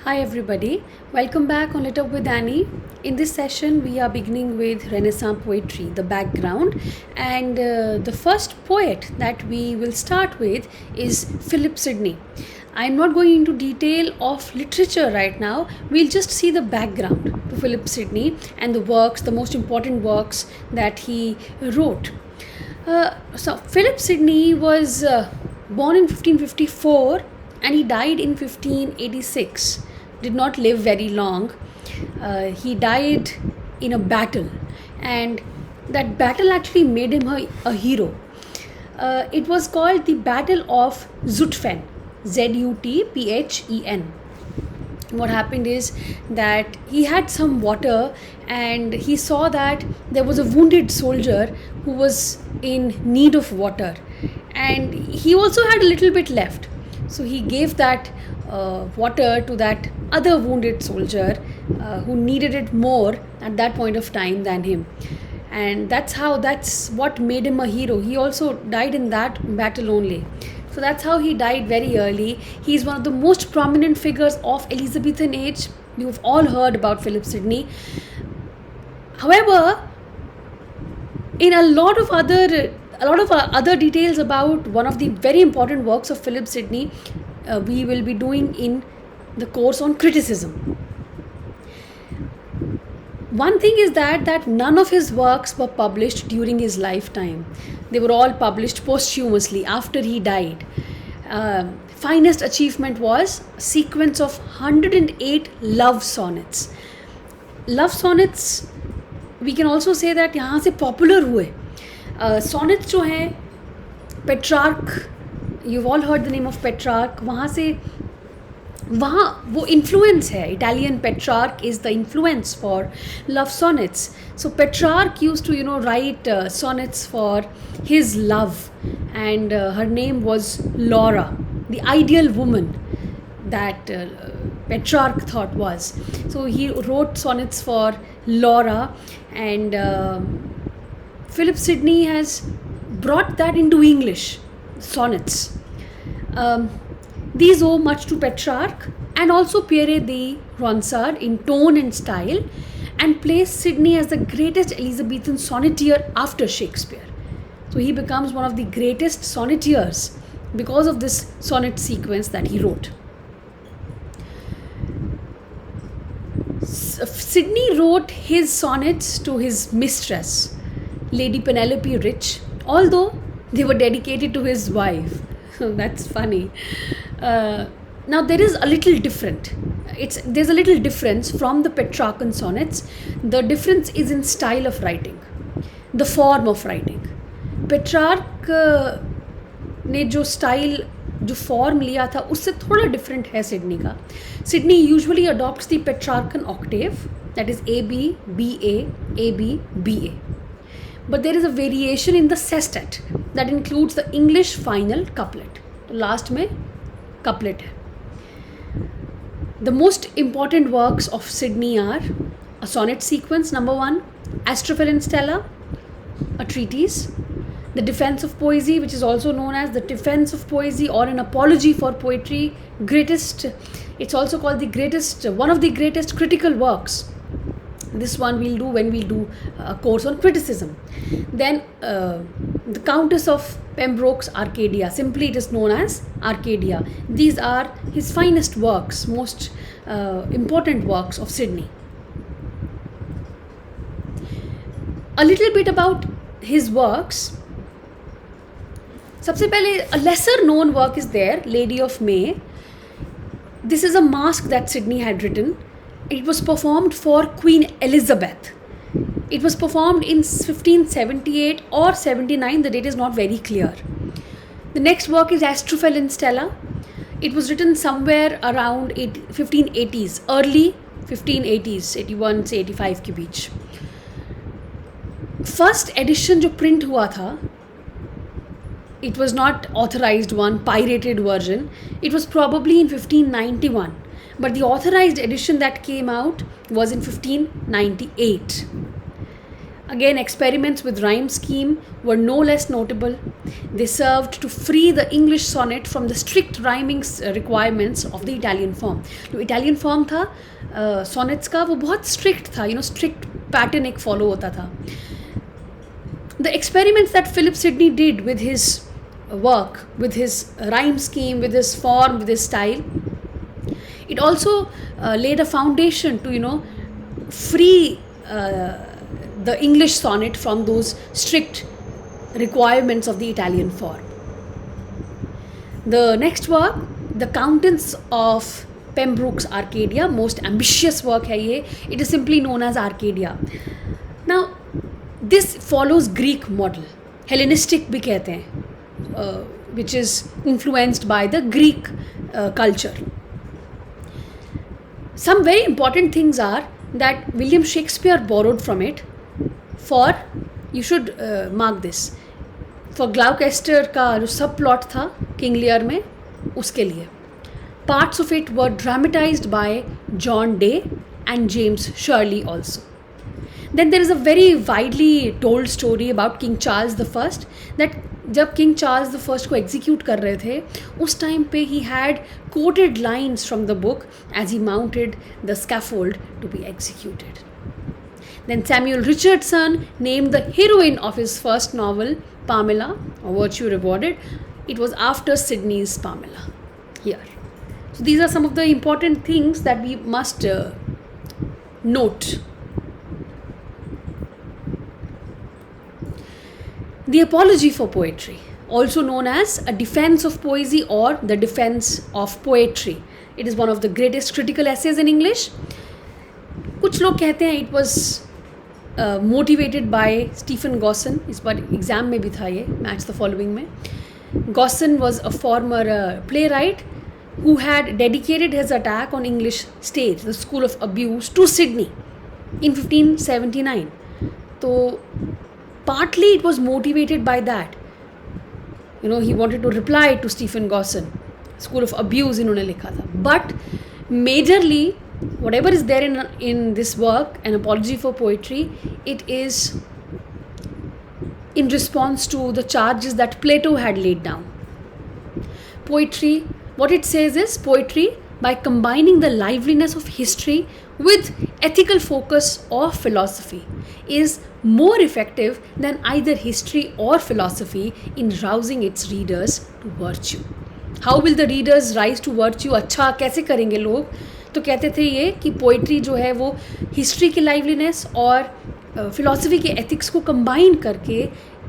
Hi everybody, welcome back on Lit Up with Annie. In this session, we are beginning with Renaissance poetry, the background, and the first poet that we will start with is Philip Sidney. I'm not going into detail of literature right now. We'll just see the background to Philip Sidney and the works, the most important works that he wrote. So Philip Sidney was born in 1554 and he died in 1586. Did not live very long. He died in a battle, and that battle actually made him a hero. It was called the Battle of Zutphen, Zutphen. What happened is that he had some water and he saw that there was a wounded soldier who was in need of water, and he also had a little bit left. So he gave that water to that other wounded soldier who needed it more at that point of time than him. And that's what made him a hero. He also died in that battle only. So that's how he died very early. He's one of the most prominent figures of Elizabethan age. You've all heard about Philip Sidney. However, in a lot of other details about one of the very important works of Philip Sidney, we will be doing in the course on criticism. One thing is that none of his works were published during his lifetime. They were all published posthumously after he died. Finest achievement was a sequence of 108 love sonnets. Love sonnets, we can also say that यहाँ से popular हुए. Sonnets जो हैं, Petrarch, you've all heard the name of Petrarch, वहाँ वो influence है. Italian Petrarch is the influence for love sonnets. So Petrarch used to write sonnets for his love, and her name was Laura, the ideal woman that Petrarch thought was. So he wrote sonnets for Laura, and Philip Sidney has brought that into English, sonnets. These owe much to Petrarch and also Pierre de Ronsard in tone and style, and place Sidney as the greatest Elizabethan sonneteer after Shakespeare. So he becomes one of the greatest sonneteers because of this sonnet sequence that he wrote. Sidney wrote his sonnets to his mistress, Lady Penelope Rich, although they were dedicated to his wife. That's funny. Now there is a little different. There's a little difference from the Petrarchan sonnets. The difference is in style of writing, the form of writing. Petrarch ने जो style, जो form लिया था, उससे थोड़ा different है Sydney का. Sidney usually adopts the Petrarchan octave, that is AB, BA, AB, BA. But there is a variation in the sestet that includes the English final couplet. Last में couplet है. The most important works of Sidney are a sonnet sequence, number 1, Astrophel and Stella, a treatise, the Defense of Poesy, which is also known as the Defense of Poesy or an apology for poetry, it's also called one of the greatest critical works. This one we'll do when we'll do a course on criticism. Then the Countess of Pembroke's Arcadia, simply it is known as Arcadia. These are his finest works, most important works of Sidney. A little bit about his works. सबसे पहले, a lesser known work is there, Lady of May. This is a masque that Sidney had written. It was performed for Queen Elizabeth. It was performed in 1578 or 79, the date is not very clear. The next work is Astrophel and Stella. It was written somewhere around 1580s, early 1580s, 81 से 85 के बीच. First edition जो print हुआ था, it was not authorized one, pirated version. It was probably in 1591. But the authorized edition that came out was in 1598. Again, experiments with rhyme scheme were no less notable. They served to free the English sonnet from the strict rhyming requirements of the Italian form. जो Italian form था sonnets का, वो बहुत strict था, strict pattern एक follow होता था. The experiments that Philip Sidney did with his work, with his rhyme scheme, with his form, with his style, it also laid a foundation to free the English sonnet from those strict requirements of the Italian form. The next work, The Countess of Pembroke's Arcadia, most ambitious work है ये. It is simply known as Arcadia. Now, this follows Greek model, Hellenistic भी कहते हैं, which is influenced by the Greek culture. Some very important things are that William Shakespeare borrowed from it for, you should mark this, for Gloucester का जो सब plot था King Lear में, उसके लिए. Parts of it were dramatized by John Day and James Shirley also. Then there is a very widely told story about King Charles the First, that जब King Charles the First को execute कर रहे थे, उस time पे he had quoted lines from the book as he mounted the scaffold to be executed. Then Samuel Richardson named the heroine of his first novel Pamela, or Virtue Rewarded. It was after Sidney's Pamela here. So these are some of the important things that we must note. The Apology for Poetry, also known as A Defense of Poesy or The Defense of Poetry. It is one of the greatest critical essays in English. कुछ लोग कहते हैं it was motivated by Stephen Gosson. इस बार exam में भी था ये, Match the Following में. Gosson was a former playwright who had dedicated his attack on English stage, the school of abuse, to Sidney in 1579. So partly it was motivated by that. He wanted to reply to Stephen Gosson. School of abuse इन्होंने लिखा था. But majorly, whatever is there in this work, An Apology for Poetry, it is in response to the charges that Plato had laid down. Poetry, what it says is, poetry, by combining the liveliness of history with ethical focus or philosophy, is more effective than either history or philosophy in rousing its readers to virtue. How will the readers rise to virtue? अच्छा कैसे करेंगे लोग? तो कहते थे ये कि poetry जो है वो हिस्ट्री की लाइवलीनेस और फिलॉसफी के एथिक्स को कंबाइन करके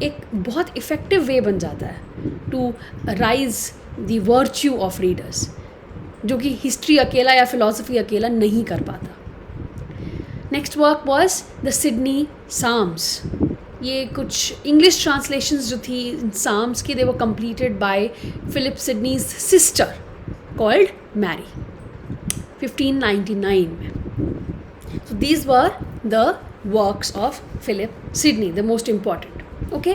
एक बहुत इफ़ेक्टिव वे बन जाता है to rise the virtue of readers, जो कि हिस्ट्री अकेला या फिलॉसफी अकेला नहीं कर पाता. Next work was the Sidney Psalms. ये कुछ इंग्लिश ट्रांसलेशंस जो थी साम्स की, they were completed by Philip Sidney's sister called Mary 1599 में. So these were the works of Philip Sidney, the most important. Okay,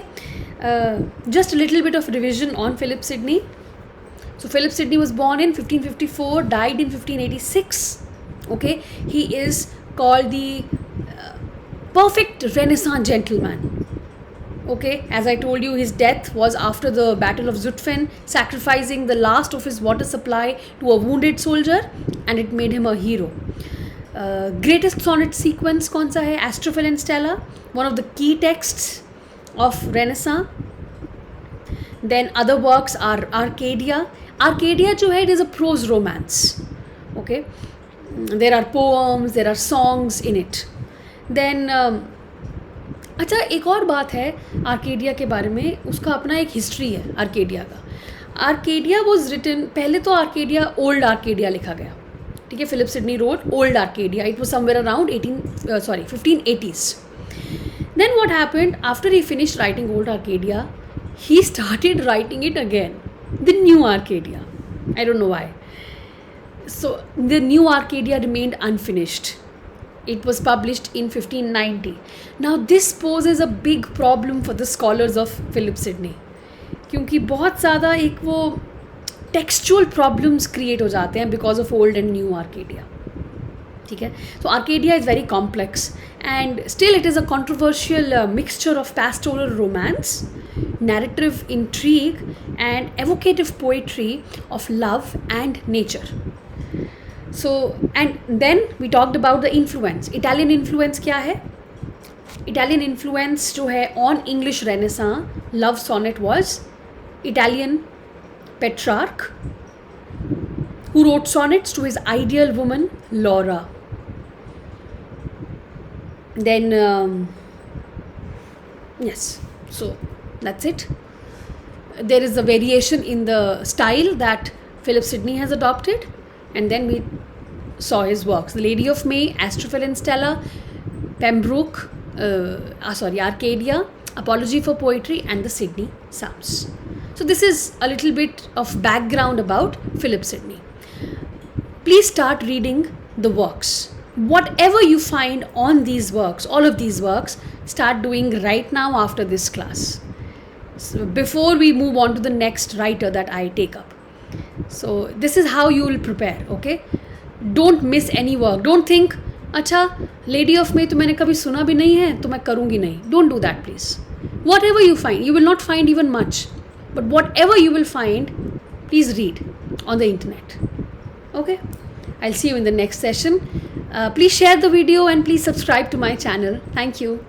just a little bit of revision on Philip Sidney. So Philip Sidney was born in 1554, died in 1586. Okay, he is called the perfect Renaissance gentleman. Okay, as I told you, his death was after the Battle of Zutphen, sacrificing the last of his water supply to a wounded soldier, and it made him a hero. Greatest sonnet sequence कौन सा है? Astrophel and Stella, one of the key texts of Renaissance. Then other works are Arcadia. Arcadia जो है, it is a prose romance. Okay, there are poems, there are songs in it. Then अच्छा एक और बात है Arcadia के बारे में, उसका अपना एक हिस्ट्री है आर्केडिया का. आर्केडिया वॉज रिटन, पहले तो आर्केडिया ओल्ड आर्केडिया लिखा गया, ठीक है. Philip Sidney wrote old Arcadia. It was somewhere around 1580s. Then what happened after he finished writing old Arcadia, he started writing it again, the new Arcadia. I don't know why. So the new Arcadia remained unfinished. It was published in 1590. Now this poses a big problem for the scholars of Philip Sidney, क्योंकि बहुत ज़्यादा एक वो textual problems create हो जाते हैं because of old and new Arcadia. ठीक है. So Arcadia is very complex and still it is a controversial mixture of pastoral romance, narrative intrigue and evocative poetry of love and nature. So and then we talked about the influence. Italian influence क्या है? Italian influence जो है on English Renaissance love sonnet was Italian Petrarch, who wrote sonnets to his ideal woman Laura. Then yes, so that's it. There is a variation in the style that Philip Sidney has adopted, and then we saw his works: The Lady of May, Astrophil and Stella, Pembroke, Arcadia, Apology for Poetry, and the Sidney Psalms. So this is a little bit of background about Philip Sidney. Please start reading the works. Whatever you find on these works, all of these works, start doing right now after this class. So before we move on to the next writer that I take up. So this is how you will prepare, okay? Don't miss any work. Don't think, अच्छा Lady of May तो मैंने कभी सुना भी नहीं है तो मैं करूँगी नहीं. Don't do that, please. Whatever you find, you will not find even much. But whatever you will find, please read on the internet. Okay? I'll see you in the next session. Please share the video and please subscribe to my channel. Thank you.